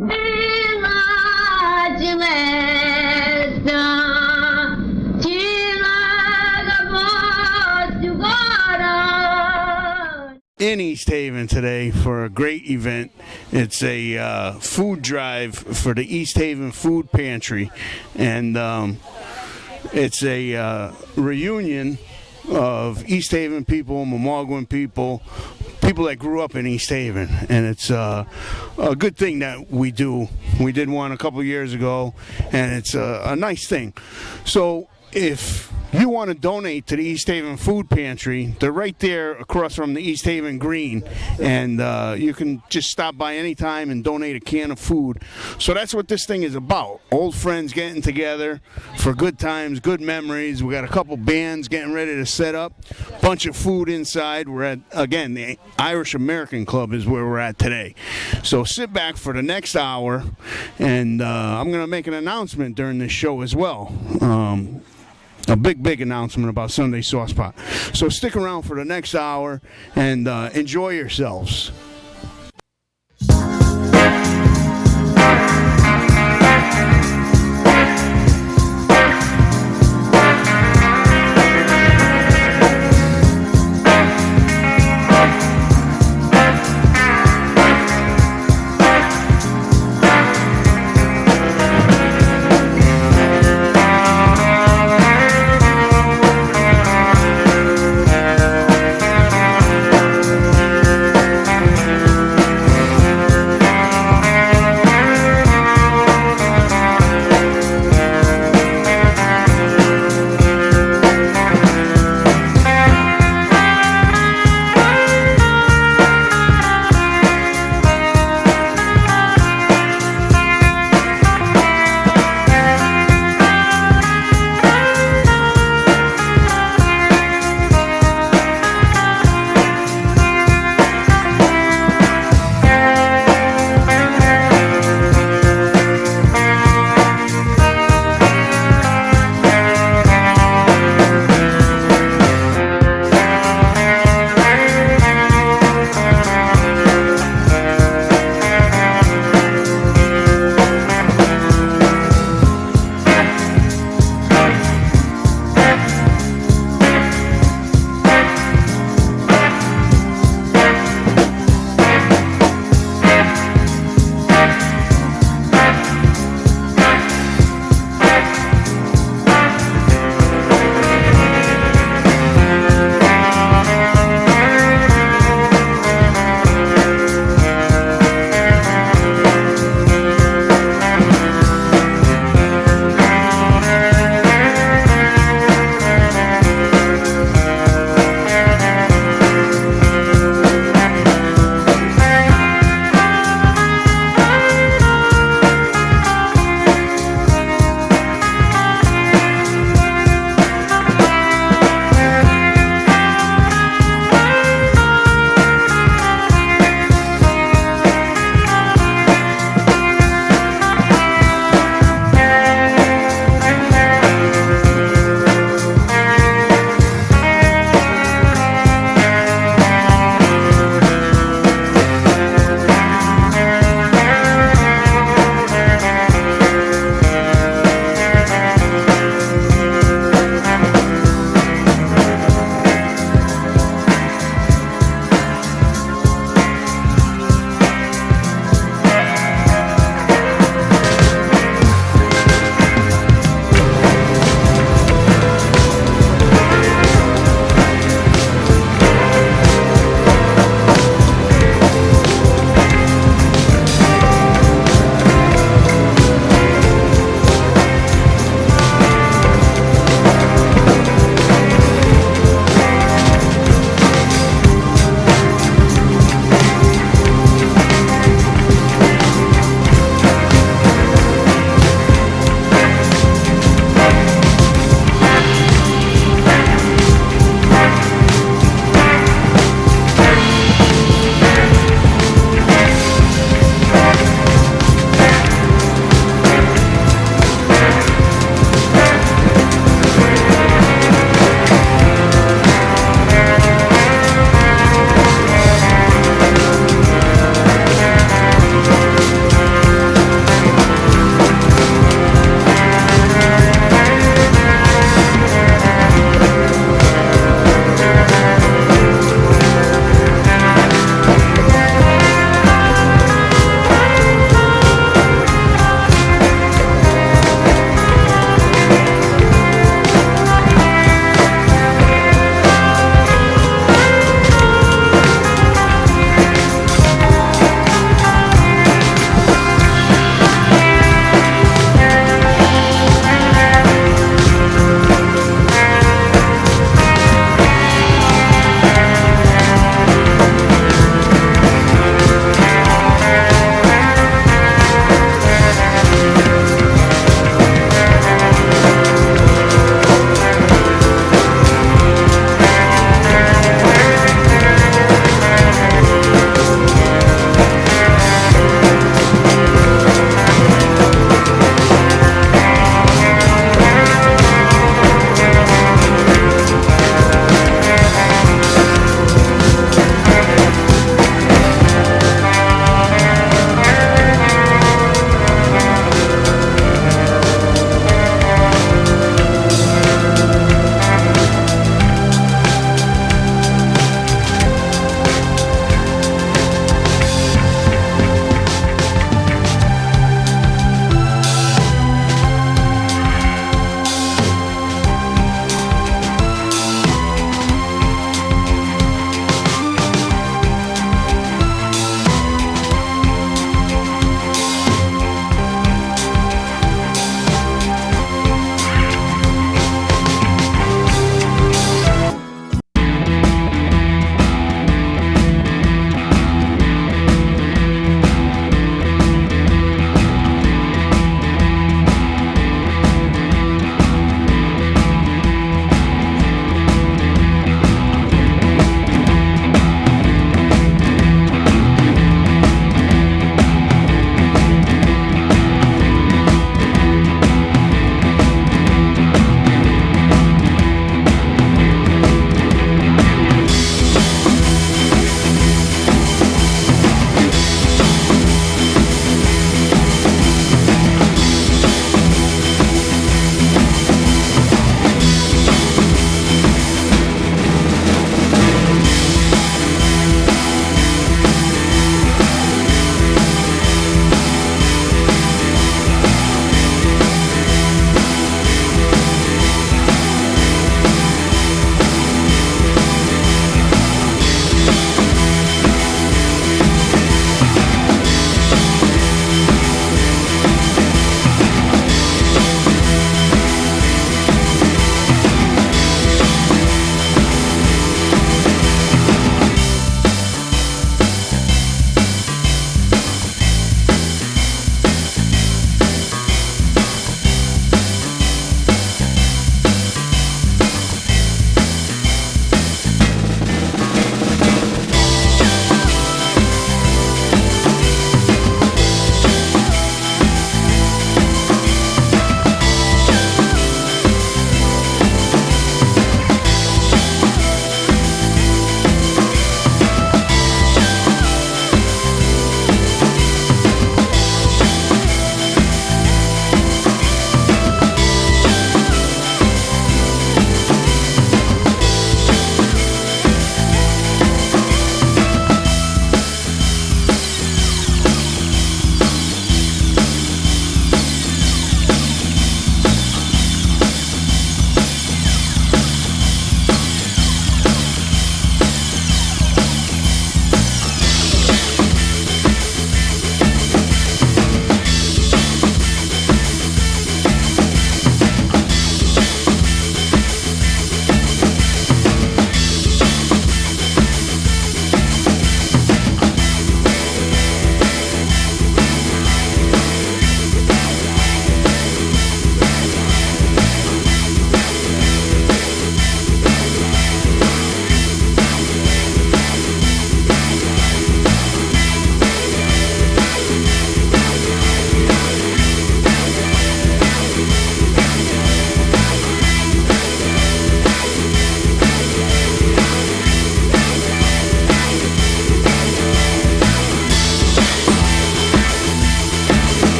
In East Haven today for a great event. It's a food drive for the East Haven Food Pantry, and it's a reunion of East Haven people, Momauguin people that grew up in East Haven, and it's a good thing that we do. We did one a couple years ago, and it's a nice thing. So if you want to donate to the East Haven Food Pantry, they're right there across from the East Haven Green, and you can just stop by anytime and donate a can of food. So that's what this thing is about. Old friends getting together for good times, good memories. We got a couple bands getting ready to set up, bunch of food inside. We're at, again, the Irish American Club is where we're at today. So sit back for the next hour, and I'm going to make an announcement during this show as well. A big announcement about Sunday Sauce Pot. So stick around for the next hour and enjoy yourselves.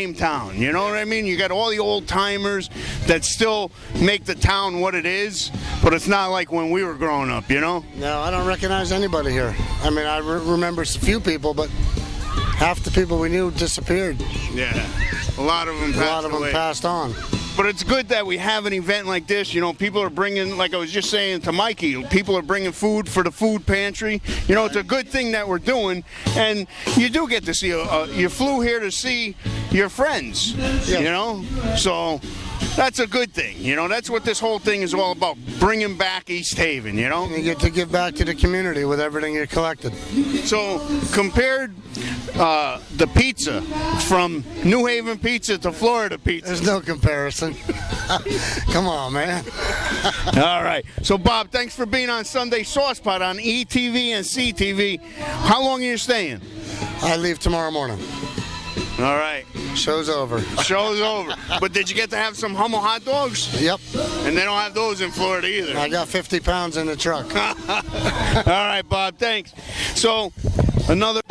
same town, you know what I mean? You got all the old timers that still make the town what it is, but it's not like when we were growing up, you know? No, I don't recognize anybody here. I mean, I remember a few people, but half the people we knew disappeared. Yeah, a lot of them passed on. But it's good that we have an event like this. You know, people are bringing, like I was just saying to Mikey, people are bringing food for the food pantry. You know, it's a good thing that we're doing. And you do get to see, you flew here to see your friends, you know? So that's a good thing. You know, that's what this whole thing is all about, bringing back East Haven, you know? You get to give back to the community with everything you collected. So compared the pizza from New Haven pizza to Florida pizza. There's no comparison. Come on, man. All right. So, Bob, thanks for being on Sunday Saucepot on ETV and CTV. How long are you staying? I leave tomorrow morning. All right. Show's over. Show's over. But did you get to have some Hummel hot dogs? Yep. And they don't have those in Florida either. I got 50 pounds in the truck. All right, Bob, thanks. So, another...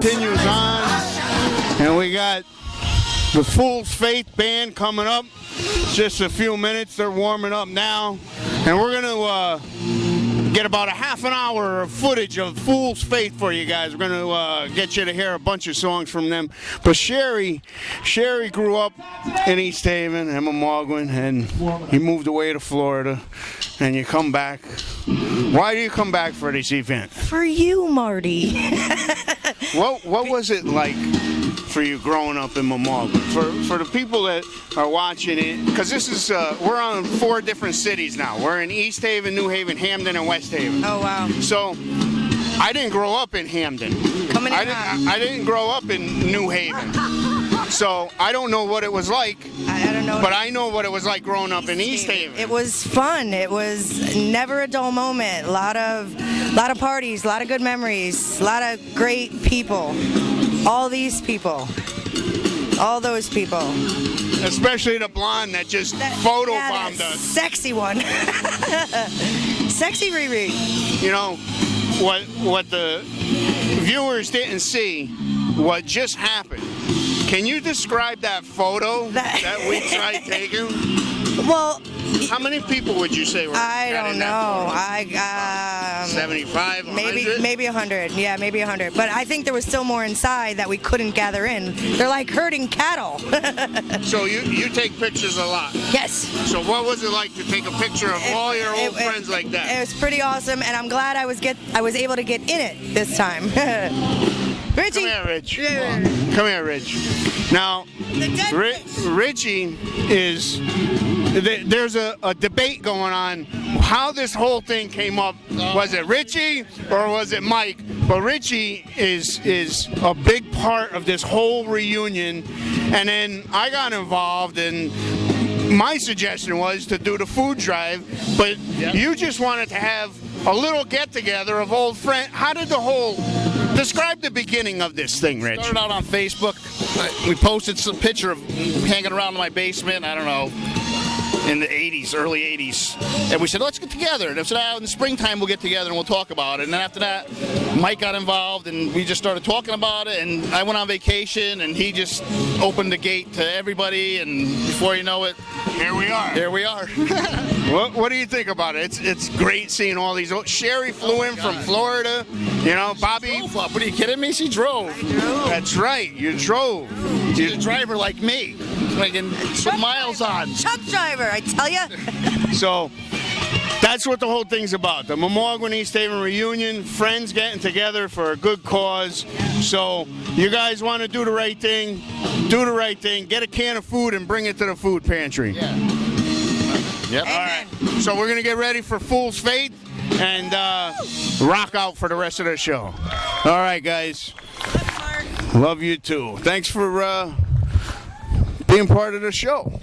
continues on, and we got the Fool's Faith band coming up. Just a few minutes. They're warming up now, and we're gonna get about a half an hour of footage of Fool's Faith for you guys. We're gonna get you to hear a bunch of songs from them. But Sherry grew up in East Haven and Momauguin, and he moved away to Florida. And you come back. Why do you come back for this event? For you, Marty. What was it like for you growing up in Momauguin? For the people that are watching it, because this is we're on 4 different cities now. We're in East Haven, New Haven, Hamden, and West Haven. Oh wow! So I didn't grow up in Hamden. I didn't grow up in New Haven. So I don't know what it was like. I don't know. But I know what it was like growing up in East Haven. It was fun. It was never a dull moment. A lot of parties, a lot of good memories, a lot of great people. All these people. All those people. Especially the blonde that just photobombed us. Sexy one. Sexy Riri. You know, what the viewers didn't see, what just happened. Can you describe that photo that we tried taking? Well, how many people would you say were? I don't know. 75, 100? Maybe 100. Yeah, maybe 100. But I think there was still more inside that we couldn't gather in. They're like herding cattle. So you take pictures a lot? Yes. So what was it like to take a picture of all your old friends like that? It was pretty awesome, and I'm glad I was able to get in it this time. Richie. Come here, Rich. Come here, Rich. Now, Richie is... There's a debate going on how this whole thing came up. Was it Richie or was it Mike? But Richie is a big part of this whole reunion. And then I got involved, and my suggestion was to do the food drive. But you just wanted to have a little get-together of old friends. How did the whole... Describe the beginning of this thing, Rich. Started out on Facebook. We posted some picture of hanging around in my basement, I don't know, in the 80s, early 80s. And we said, let's get together. And I said, in the springtime we'll get together and we'll talk about it. And then after that, Mike got involved and we just started talking about it. And I went on vacation and he just opened the gate to everybody. And before you know it, here we are. Here we are. What do you think about it? It's great seeing all these. Sherry flew in from Florida. You know, Bobby. What are you kidding me? She drove. I drove. That's right. You drove. She's a driver like me. Like put miles on. Truck driver, I tell you. So that's what the whole thing's about. The Momauguin East Haven Reunion, friends getting together for a good cause. So you guys want to do the right thing, get a can of food and bring it to the food pantry. Yeah. Yep. All right. So we're going to get ready for Fool's Faith and rock out for the rest of the show. All right, guys. Love you too. Thanks for being part of the show.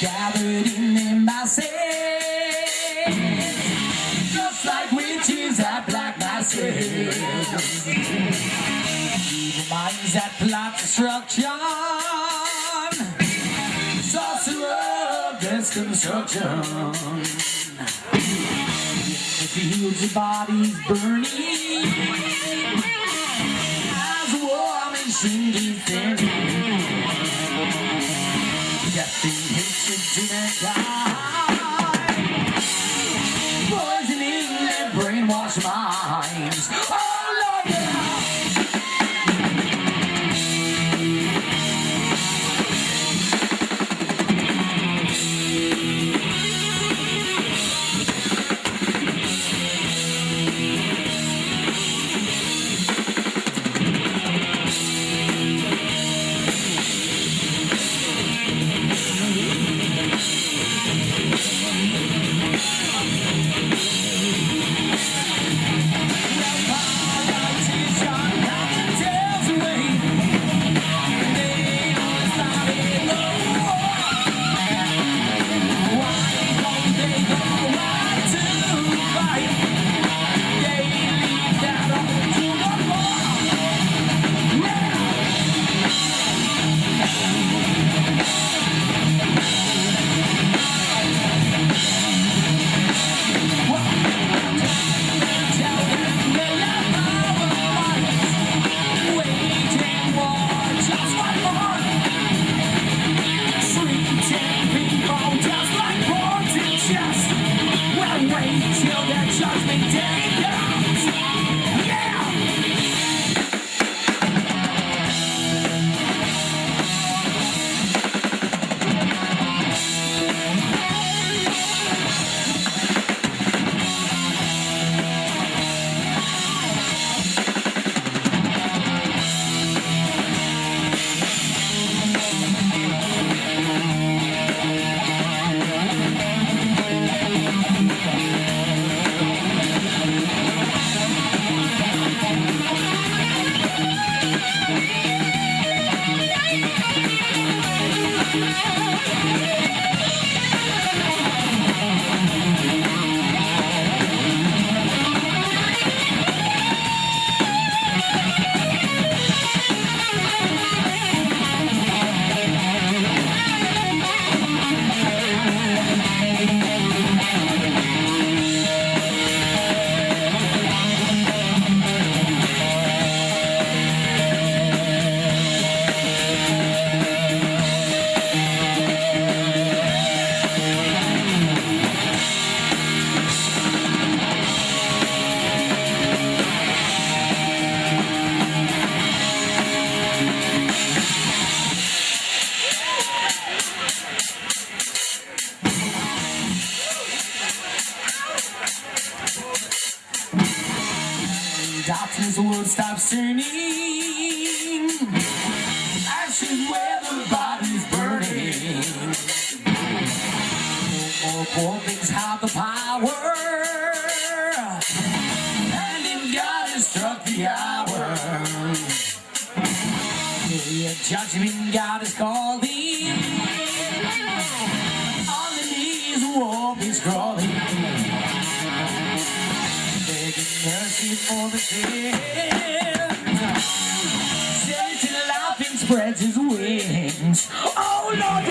Gathered in embassies, just like witches at black masses. Evil minds that plot destruction, sorcerer of destruction. In the fields of bodies burning, as a war machine keeps thinning. Death and hatred to mankind, poisoning their brain brainwash minds. Oh Lord, yeah. Doctors will stop singing. Ashes where the body's burning. More poor things have the power. And in God has struck the hour. The judgment God is calling. On the knees, war is crawling. Mercy for the sins. Satan laughing spreads his wings. Oh Lord,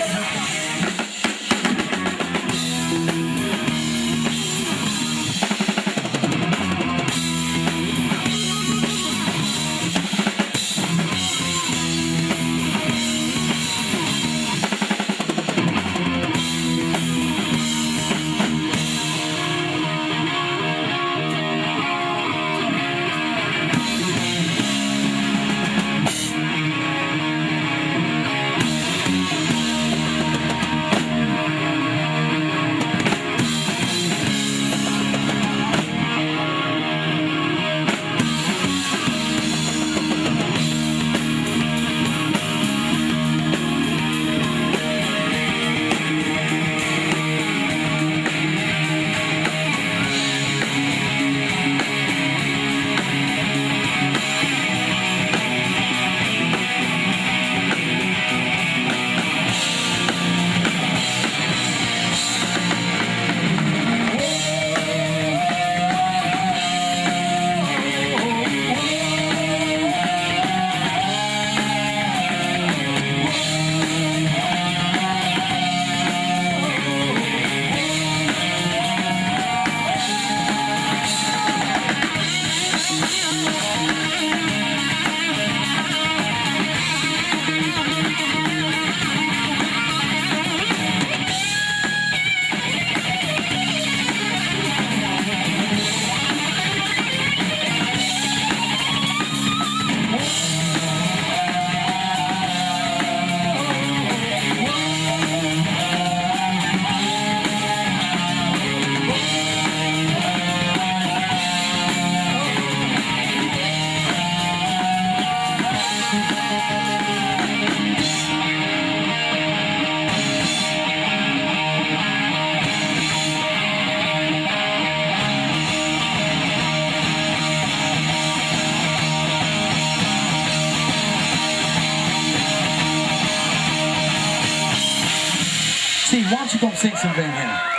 gonna sing something here.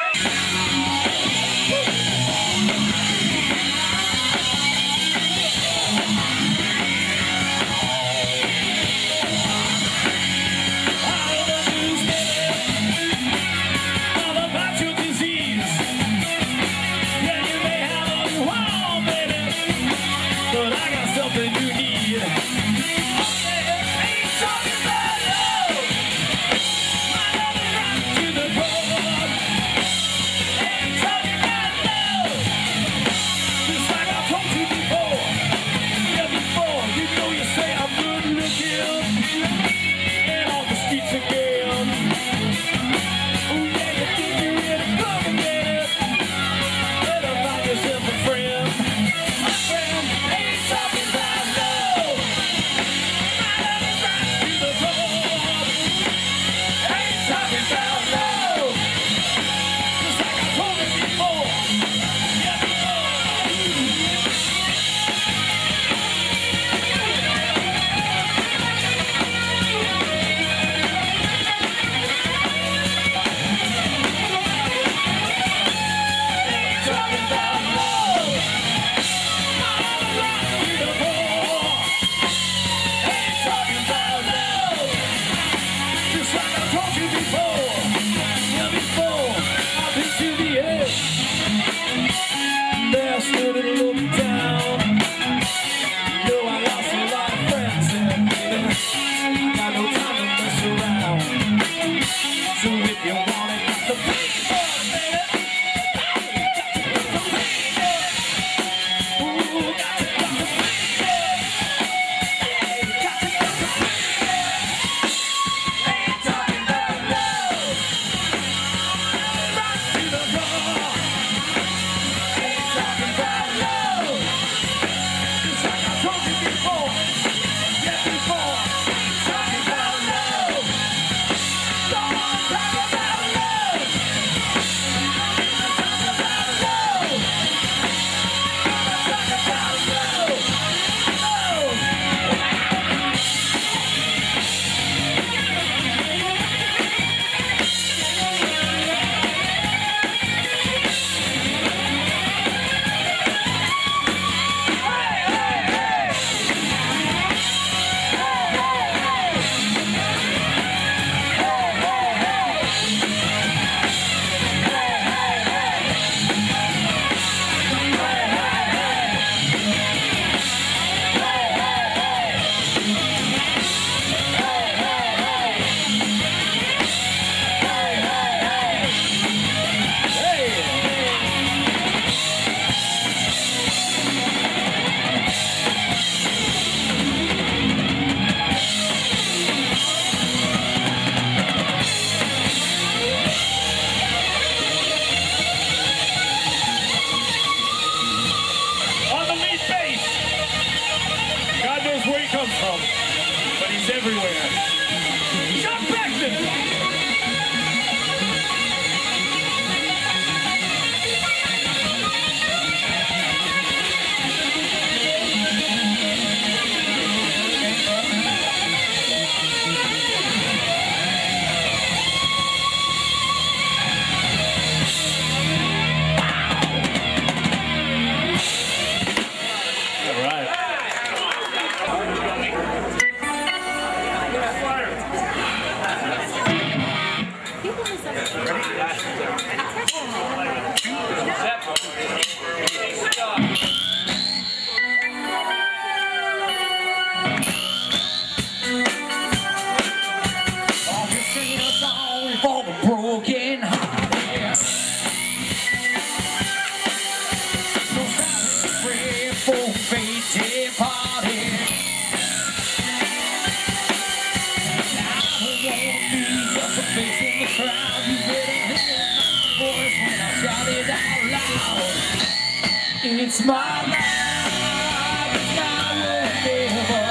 It's my life, it's now or never.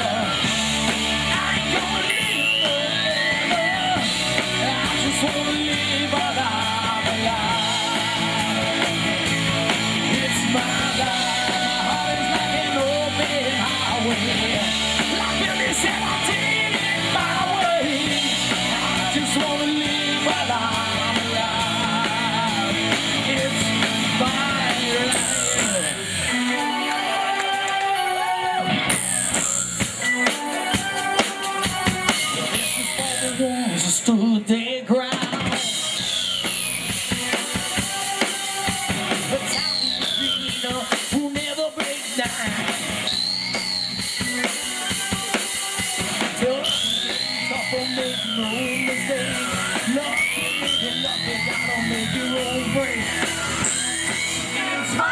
I ain't gonna live forever. I just wanna live my life. It's my life, my heart is like an open highway. Like every 17 in my way. I just wanna live my life. who never break down. Tough will make no mistake. Love will make you lucky, gotta make your own break. It's my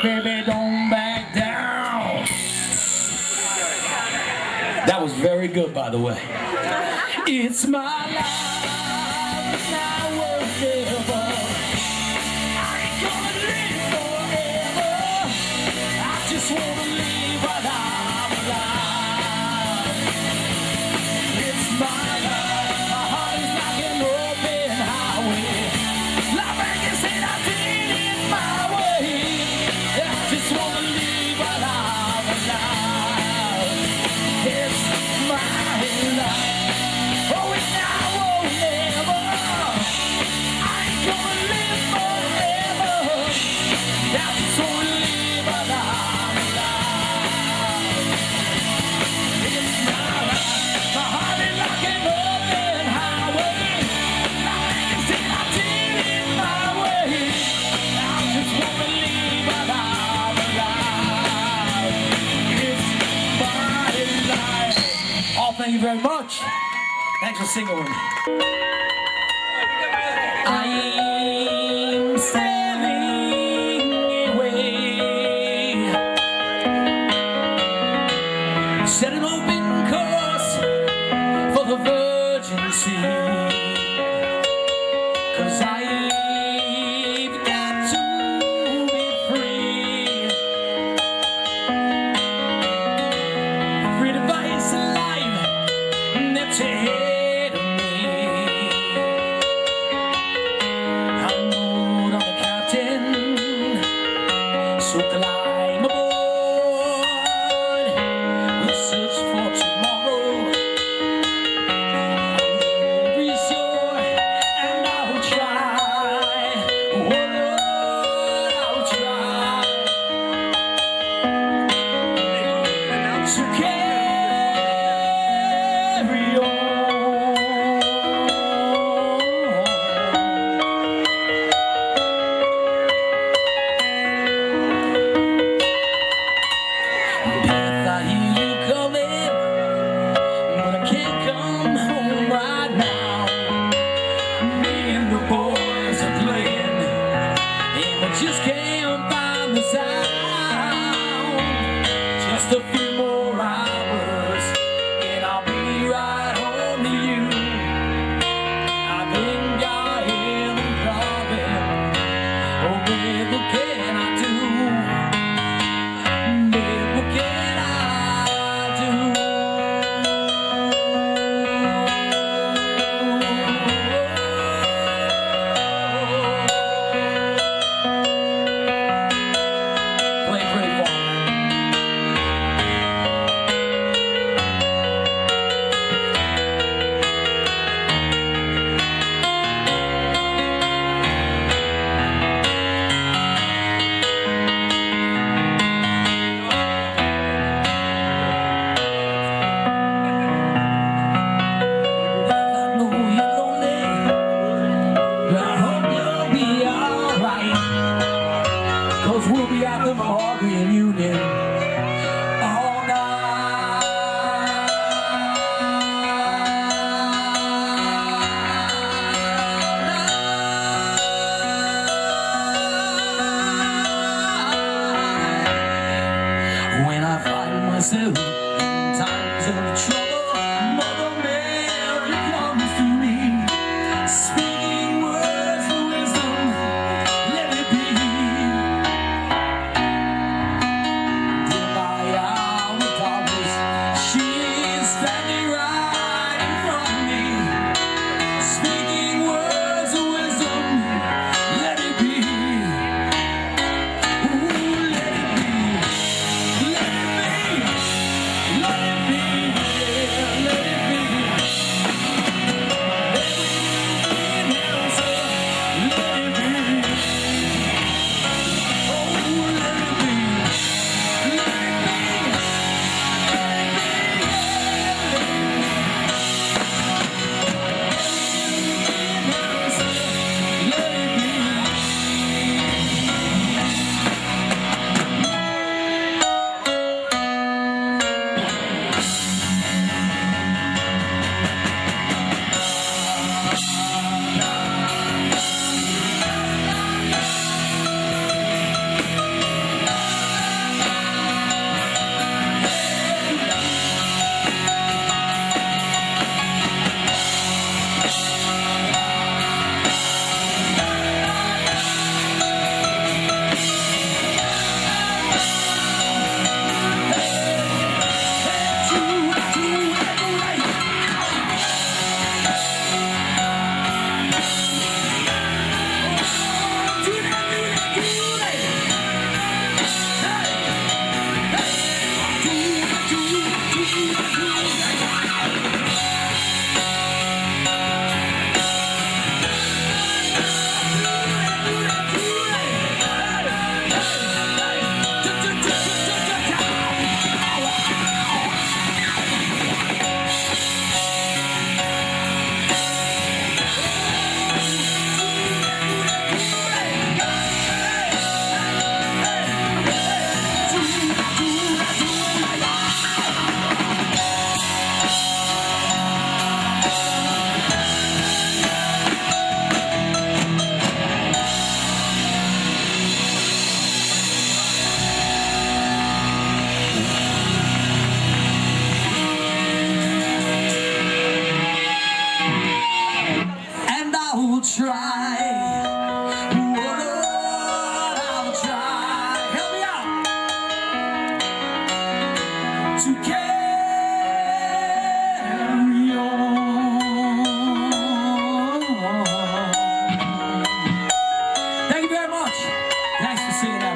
baby, don't back down. That was very good, by the way. It's my life, now or never. I ain't gonna live forever. I just wanna live while I'm alive. It's my life, my heart is like an open highway. Love and you said I did it my way. I just wanna live while I'm alive. It's my life. Oh, it's now or never. I ain't gonna live forever. I just wanna live while I'm alive. It's my life. My heart is like an open highway. Like you said, I did it my way. I just wanna live while I'm alive. It's my life. Oh, thank you very much. Thanks for singing with me. I'm sailing away. Set an open course for the Virgin Sea. 'Cause I've got to be free. Free to face life that's ahead of me. I'm on the captain, so climb aboard. We'll search for tomorrow. I'll be sure, and I'll try. Oh Lord, I'll try. So carry on. Death, I hear you coming, but I can't come home right now. Me and the boys are playing, and we just can't find the sound. Just a few more hours, and I'll be right home to you. I think I am coming. Oh, babe, what can I do? Babe, what can I do? Play pretty far. I know you're lonely, but I hope you'll be alright. 'Cause we'll be at the Momauguin Reunion all night. When I find myself in times of trouble, Mother Mary comes to me, speaking words of wisdom. Let it be.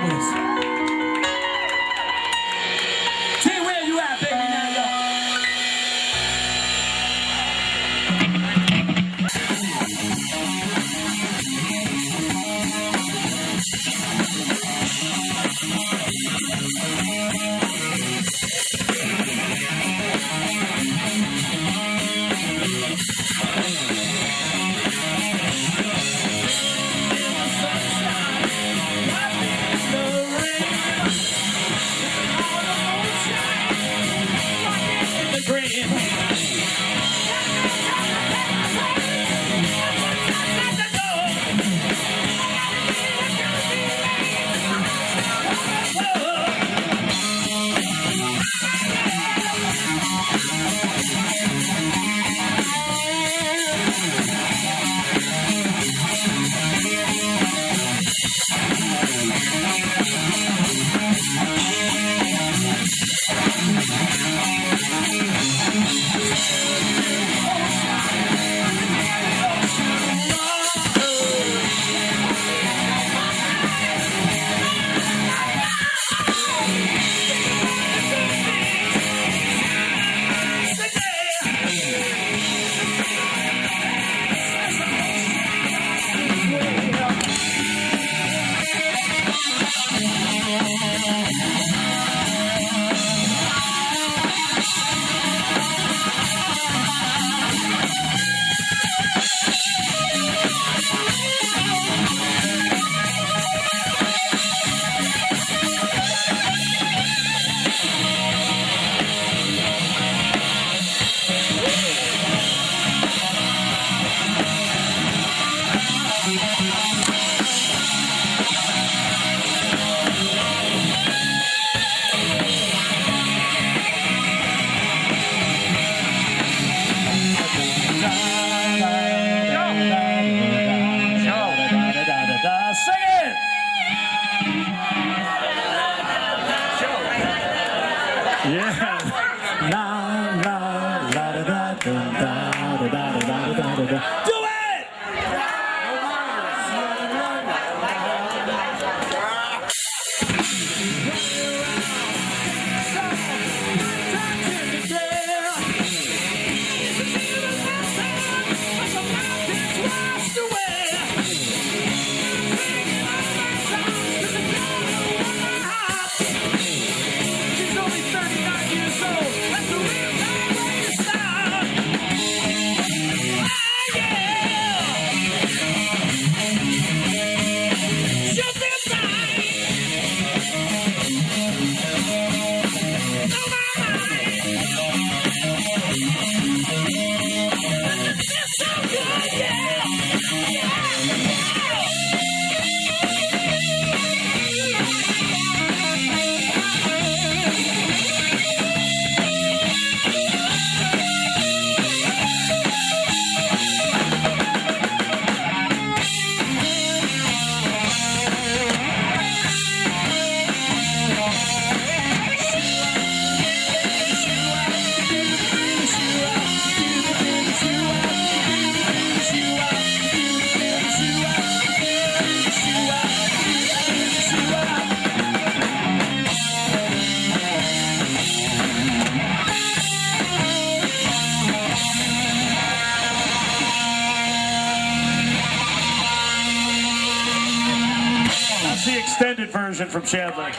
Momauguins. See where you at, baby, now, y'all. Extended version from Chandler.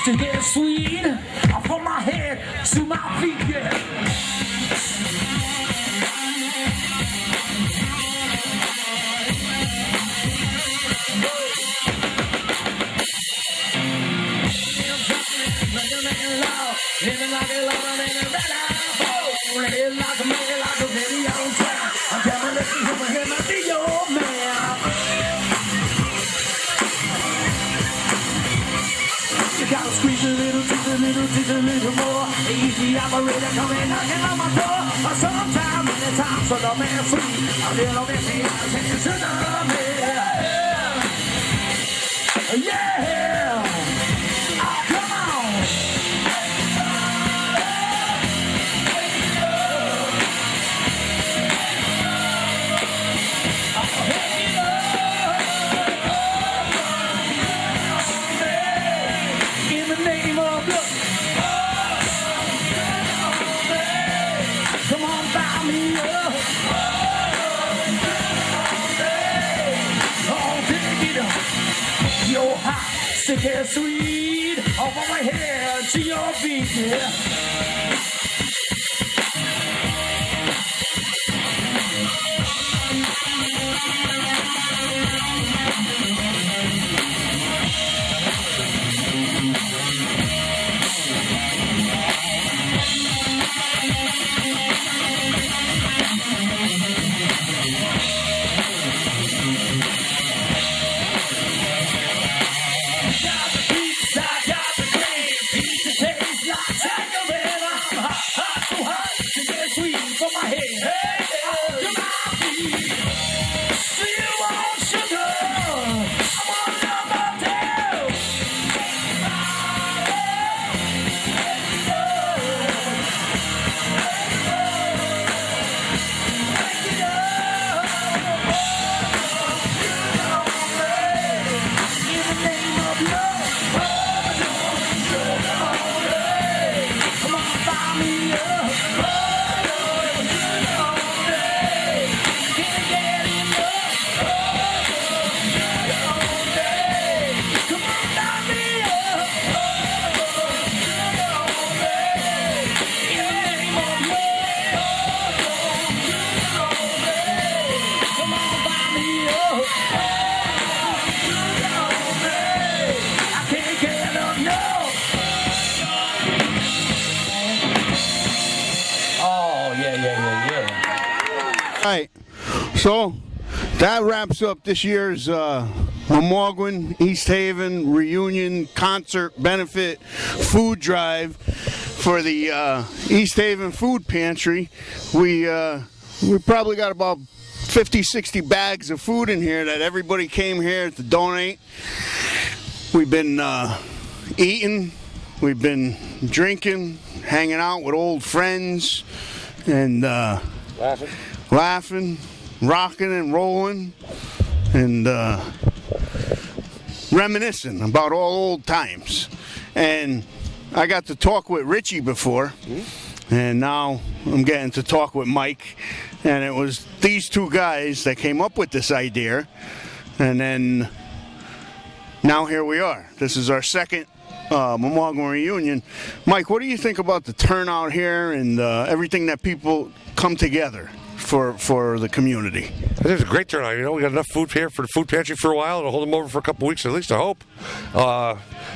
To get sweet from my head to my feet, yeah. Living like a lover in a red apple. Living like a man, like a video track. I'm coming to see him and I be your man. You gotta squeeze a little, tease a little more. Easy operator coming knocking on my door. Sometimes, many times, so the man free. A little messy, I take to the man. Yeah! Oh, come on! In the name of love. Come on, buy me up. Oh, pick it up. You're hot, sick and sweet. Off of my head to your feet, yeah. Right, so that wraps up this year's Momauguin East Haven Reunion Concert Benefit Food Drive for the East Haven Food Pantry. We probably got about 50, 60 bags of food in here that everybody came here to donate. we've been eating, we've been drinking, hanging out with old friends, and laughing, rocking and rolling, and reminiscing about all old times. And I got to talk with Richie before, and now I'm getting to talk with Mike. And it was these two guys that came up with this idea, and then now here we are. This is our second Momauguin Reunion. Mike, what do you think about the turnout here and everything that people come together for the community? I think it's a great turnout. You know, we got enough food here for the food pantry for a while. It'll hold them over for a couple of weeks at least, I hope.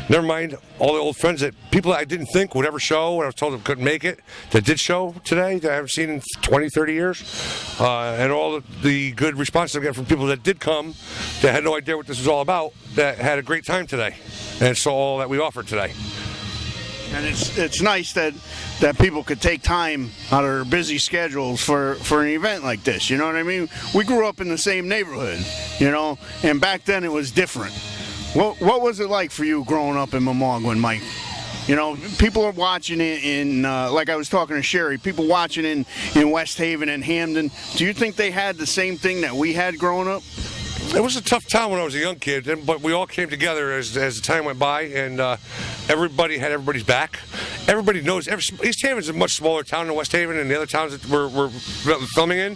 Never mind all the old friends that people that I didn't think would ever show, and I was told them couldn't make it, that did show today, that I haven't seen in 20, 30 years. And all the good responses I get from people that did come, that had no idea what this was all about, that had a great time today, and saw all that we offered today. And it's nice that people could take time out of their busy schedules for an event like this. You know what I mean? We grew up in the same neighborhood, you know, and back then it was different. What was it like for you growing up in Momauguin, Mike? You know, people are watching it in, like I was talking to Sherry, people watching in West Haven and Hamden. Do you think they had the same thing that we had growing up? It was a tough time when I was a young kid, but we all came together as the time went by, and everybody had everybody's back. Everybody knows. East Haven is a much smaller town than West Haven and the other towns that we're filming in.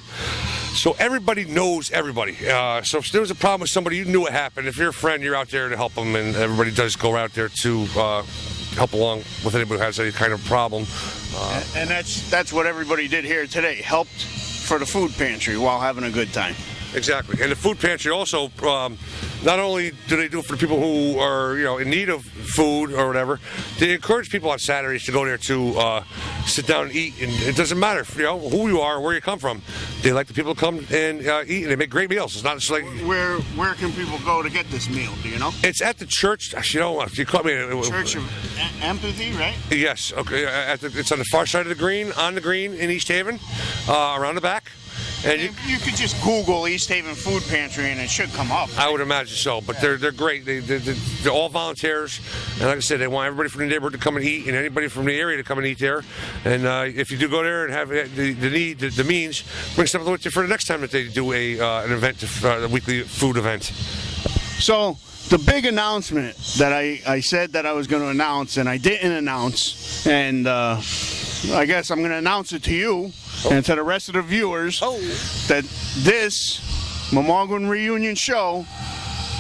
So everybody knows everybody. So if there was a problem with somebody, you knew what happened. If you're a friend, you're out there to help them, and everybody does go out there to help along with anybody who has any kind of problem. And that's what everybody did here today. Helped for the food pantry while having a good time. Exactly, and the food pantry also, not only do they do it for the people who are, you know, in need of food or whatever, they encourage people on Saturdays to go there to sit down and eat. And it doesn't matter, you know, who you are, or where you come from. They like the people to come and eat, and they make great meals. It's not just like where can people go to get this meal? Do you know? It's at the church. You know, you caught me. Church of Empathy, right? Yes. Okay. It's on the far side of the green, on the green in East Haven, around the back. And you could just Google East Haven Food Pantry and it should come up. I would imagine so, but they're great. They're all volunteers, and like I said, they want everybody from the neighborhood to come and eat, and anybody from the area to come and eat there. And if you do go there and have the means, bring something with you for the next time that they do an event, a weekly food event. So the big announcement that I said that I was going to announce, and I didn't announce, and I guess I'm going to announce it to you and to the rest of the viewers that this Momauguin Reunion show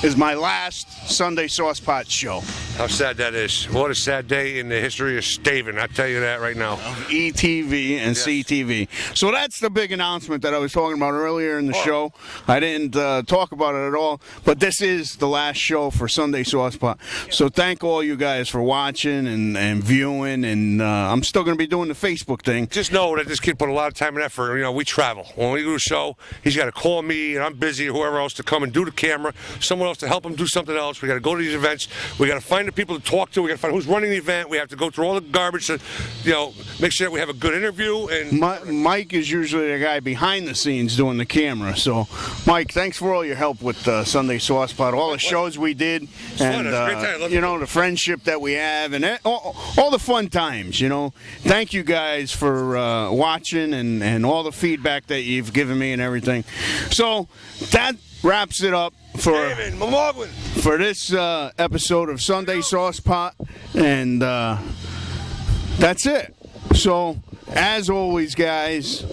is my last Sunday Sauce Pot show. How sad that is. What a sad day in the history of Staven, I tell you that right now. Of ETV and yes. CTV. So that's the big announcement that I was talking about earlier in the show. I didn't talk about it at all, but this is the last show for Sunday Sauce Pot. So thank all you guys for watching and viewing, and I'm still going to be doing the Facebook thing. Just know that this kid put a lot of time and effort. You know, we travel. When we do a show, he's got to call me, and I'm busy, or whoever else to come and do the camera, someone else to help him do something else. We got to go to these events. We got to find the people to talk to. We got to find who's running the event. We have to go through all the garbage to, you know, make sure that we have a good interview. And Mike is usually the guy behind the scenes doing the camera. So, Mike, thanks for all your help with Sunday Sauce Pot, all the shows we did, and you know, the friendship that we have, and all the fun times. You know, thank you guys for watching and all the feedback that you've given me and everything. So that wraps it up for this episode of Sunday Sauce Pot, and that's it. So, as always, guys,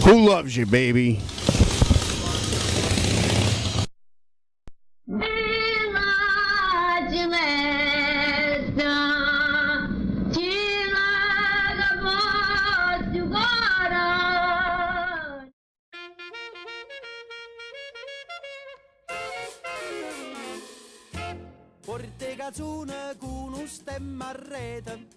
who loves you, baby? Porte cazzone con un stemma a rete